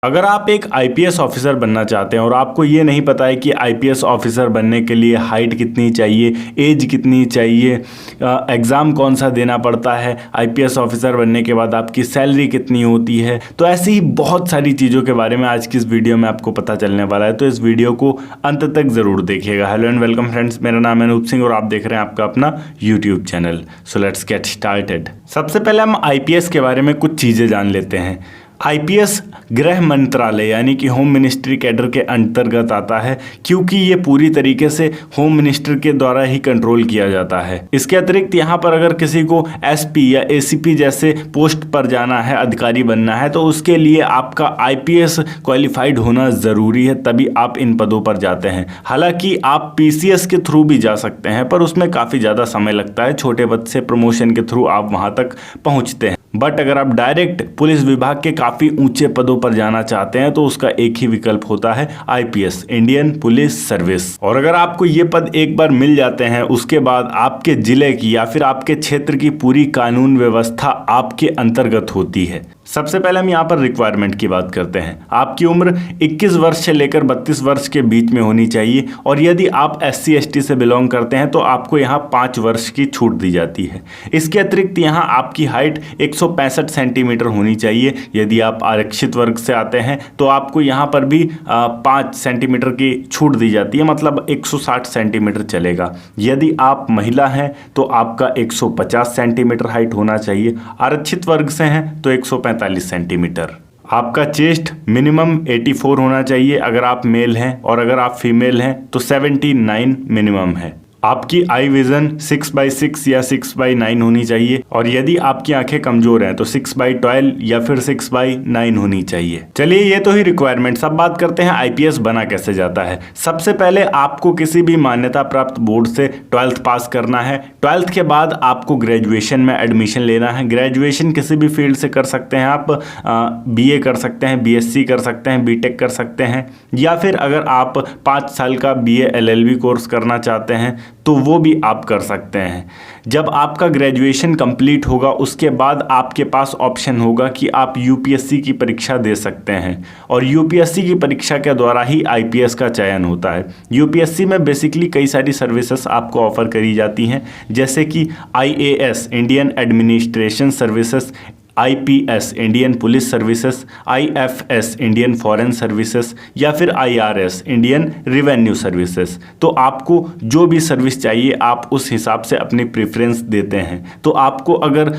अगर आप एक आईपीएस ऑफिसर बनना चाहते हैं और आपको ये नहीं पता है कि आईपीएस ऑफिसर बनने के लिए हाइट कितनी चाहिए, एज कितनी चाहिए, एग्ज़ाम कौन सा देना पड़ता है, आईपीएस ऑफिसर बनने के बाद आपकी सैलरी कितनी होती है, तो ऐसी ही बहुत सारी चीज़ों के बारे में आज की इस वीडियो में आपको पता चलने वाला है। तो इस वीडियो को अंत तक ज़रूर देखिएगा। हेलो एंड वेलकम फ्रेंड्स, मेरा नाम है अनूप सिंह और आप देख रहे हैं आपका अपना YouTube channel. So let's get started. सबसे पहले हम आईपीएस के बारे में कुछ चीज़ें जान लेते हैं। आईपीएस गृह मंत्रालय यानी कि होम मिनिस्ट्री कैडर के अंतर्गत आता है, क्योंकि ये पूरी तरीके से होम मिनिस्टर के द्वारा ही कंट्रोल किया जाता है। इसके अतिरिक्त यहाँ पर अगर किसी को एसपी या एसीपी जैसे पोस्ट पर जाना है, अधिकारी बनना है, तो उसके लिए आपका आईपीएस क्वालिफाइड होना ज़रूरी है, तभी आप इन पदों पर जाते हैं। हालांकि आप पीसीएस के थ्रू भी जा सकते हैं, पर उसमें काफ़ी ज़्यादा समय लगता है। छोटे पद से प्रमोशन के थ्रू आप वहाँ तक पहुँचते हैं। बट अगर आप डायरेक्ट पुलिस विभाग के काफ़ी ऊंचे पदों पर जाना चाहते हैं तो उसका एक ही विकल्प होता है, आईपीएस, इंडियन पुलिस सर्विस। और अगर आपको ये पद एक बार मिल जाते हैं, उसके बाद आपके जिले की या फिर आपके क्षेत्र की पूरी कानून व्यवस्था आपके अंतर्गत होती है। सबसे पहले हम यहाँ पर रिक्वायरमेंट की बात करते हैं। आपकी उम्र 21 वर्ष से लेकर 32 वर्ष के बीच में होनी चाहिए, और यदि आप SC ST से बिलोंग करते हैं तो आपको यहाँ 5 वर्ष की छूट दी जाती है। इसके अतिरिक्त यहाँ आपकी हाइट 165 सेंटीमीटर होनी चाहिए। यदि आप आरक्षित वर्ग से आते हैं तो आपको यहाँ पर भी 5 सेंटीमीटर की छूट दी जाती है, मतलब 160 सेंटीमीटर चलेगा। यदि आप महिला हैं तो आपका 150 सेंटीमीटर हाइट होना चाहिए। आरक्षित वर्ग से हैं तो 145 सेंटीमीटर। आपका चेस्ट मिनिमम 84 होना चाहिए अगर आप मेल हैं, और अगर आप फीमेल हैं तो 79 मिनिमम है। आपकी आई विजन 6/6 या 6/9 होनी चाहिए, और यदि आपकी आंखें कमजोर हैं तो 6/12 या फिर 6/9 होनी चाहिए। चलिए, ये तो ही रिक्वायरमेंट्स। अब बात करते हैं आईपीएस बना कैसे जाता है। सबसे पहले आपको किसी भी मान्यता प्राप्त बोर्ड से 12th पास करना है। 12th के बाद आपको ग्रेजुएशन में एडमिशन लेना है। ग्रेजुएशन किसी भी फील्ड से कर सकते हैं आप, BA कर सकते हैं, BSc कर सकते हैं, BTech कर सकते हैं, या फिर अगर आप 5 साल का BA LLB कोर्स करना चाहते हैं तो वो भी आप कर सकते हैं। जब आपका ग्रेजुएशन कंप्लीट होगा उसके बाद आपके पास ऑप्शन होगा कि आप यूपीएससी की परीक्षा दे सकते हैं, और यूपीएससी की परीक्षा के द्वारा ही आईपीएस का चयन होता है। यूपीएससी में बेसिकली कई सारी सर्विसेज आपको ऑफर करी जाती हैं, जैसे कि IAS Indian administration services, IPS Indian police services, IFS Indian foreign services, या फिर IRS इंडियन रिवेन्यू सर्विसेज। तो आपको जो भी सर्विस चाहिए आप उस हिसाब से अपनी प्रेफरेंस देते हैं। तो आपको अगर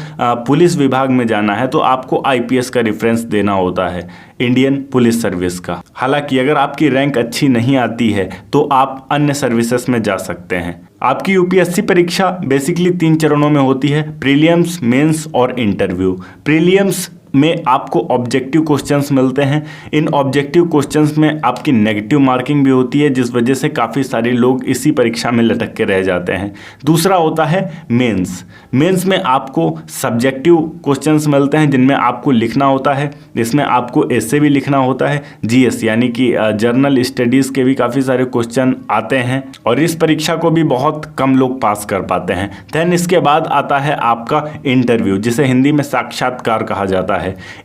पुलिस विभाग में जाना है तो आपको IPS का रेफरेंस देना होता है, इंडियन पुलिस सर्विस का। हालांकि अगर आपकी रैंक अच्छी नहीं आती है तो आप अन्य सर्विसेज में जा सकते हैं। आपकी यूपीएससी परीक्षा बेसिकली 3 चरणों में होती है, प्रीलिम्स, मेंस और इंटरव्यू। प्रीलिम्स में आपको ऑब्जेक्टिव क्वेश्चंस मिलते हैं। इन ऑब्जेक्टिव क्वेश्चंस में आपकी नेगेटिव मार्किंग भी होती है, जिस वजह से काफ़ी सारे लोग इसी परीक्षा में लटक के रह जाते हैं। दूसरा होता है मेंस। मेंस में आपको सब्जेक्टिव क्वेश्चंस मिलते हैं जिनमें आपको लिखना होता है। इसमें आपको ऐसे भी लिखना होता है, GS यानी कि जर्नल स्टडीज़ के भी काफ़ी सारे क्वेश्चन आते हैं, और इस परीक्षा को भी बहुत कम लोग पास कर पाते हैं। देन इसके बाद आता है आपका इंटरव्यू, जिसे हिंदी में साक्षात्कार कहा जाता है।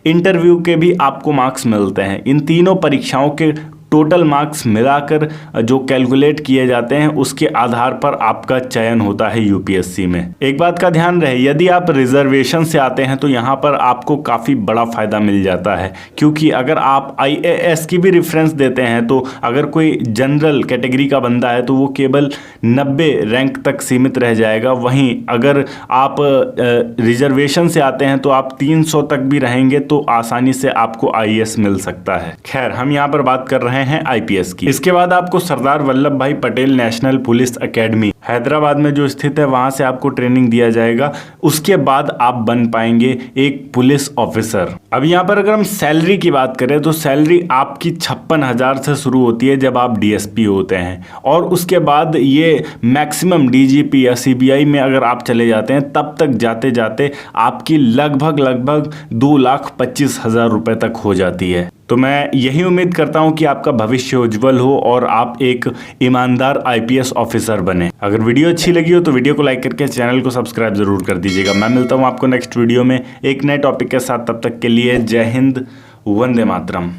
इंटरव्यू के भी आपको मार्क्स मिलते हैं। इन तीनों परीक्षाओं के टोटल मार्क्स मिलाकर जो कैलकुलेट किए जाते हैं उसके आधार पर आपका चयन होता है यूपीएससी में। एक बात का ध्यान रहे, यदि आप रिजर्वेशन से आते हैं तो यहाँ पर आपको काफ़ी बड़ा फायदा मिल जाता है, क्योंकि अगर आप IAS की भी रेफरेंस देते हैं तो अगर कोई जनरल कैटेगरी का बंदा है तो वो केवल 90 रैंक तक सीमित रह जाएगा। वहीं अगर आप रिजर्वेशन से आते हैं तो आप 300 तक भी रहेंगे तो आसानी से आपको IAS मिल सकता है। खैर, हम यहाँ पर बात कर रहे हैं आईपीएस की। इसके बाद आपको सरदार वल्लभ भाई Patel national police academy Hyderabad में जो स्थित है वहां से आपको ट्रेनिंग दिया जाएगा। उसके बाद आप बन पाएंगे एक पुलिस ऑफिसर। अब यहाँ पर अगर हम सैलरी की बात करें तो सैलरी आपकी 56,000 से शुरू होती है जब आप DSP होते हैं, और उसके बाद ये मैक्सिमम DGP या CBI में अगर आप चले जाते हैं तब तक जाते जाते आपकी लगभग 2,25,000 रुपए तक हो जाती है। तो मैं यही उम्मीद करता हूं कि आपका भविष्य उज्जवल हो और आप एक ईमानदार आईपीएस ऑफिसर बने। अगर वीडियो अच्छी लगी हो तो वीडियो को लाइक करके चैनल को सब्सक्राइब जरूर कर दीजिएगा। मैं मिलता हूं आपको नेक्स्ट वीडियो में एक नए टॉपिक के साथ। तब तक के लिए जय हिंद, वंदे मातरम।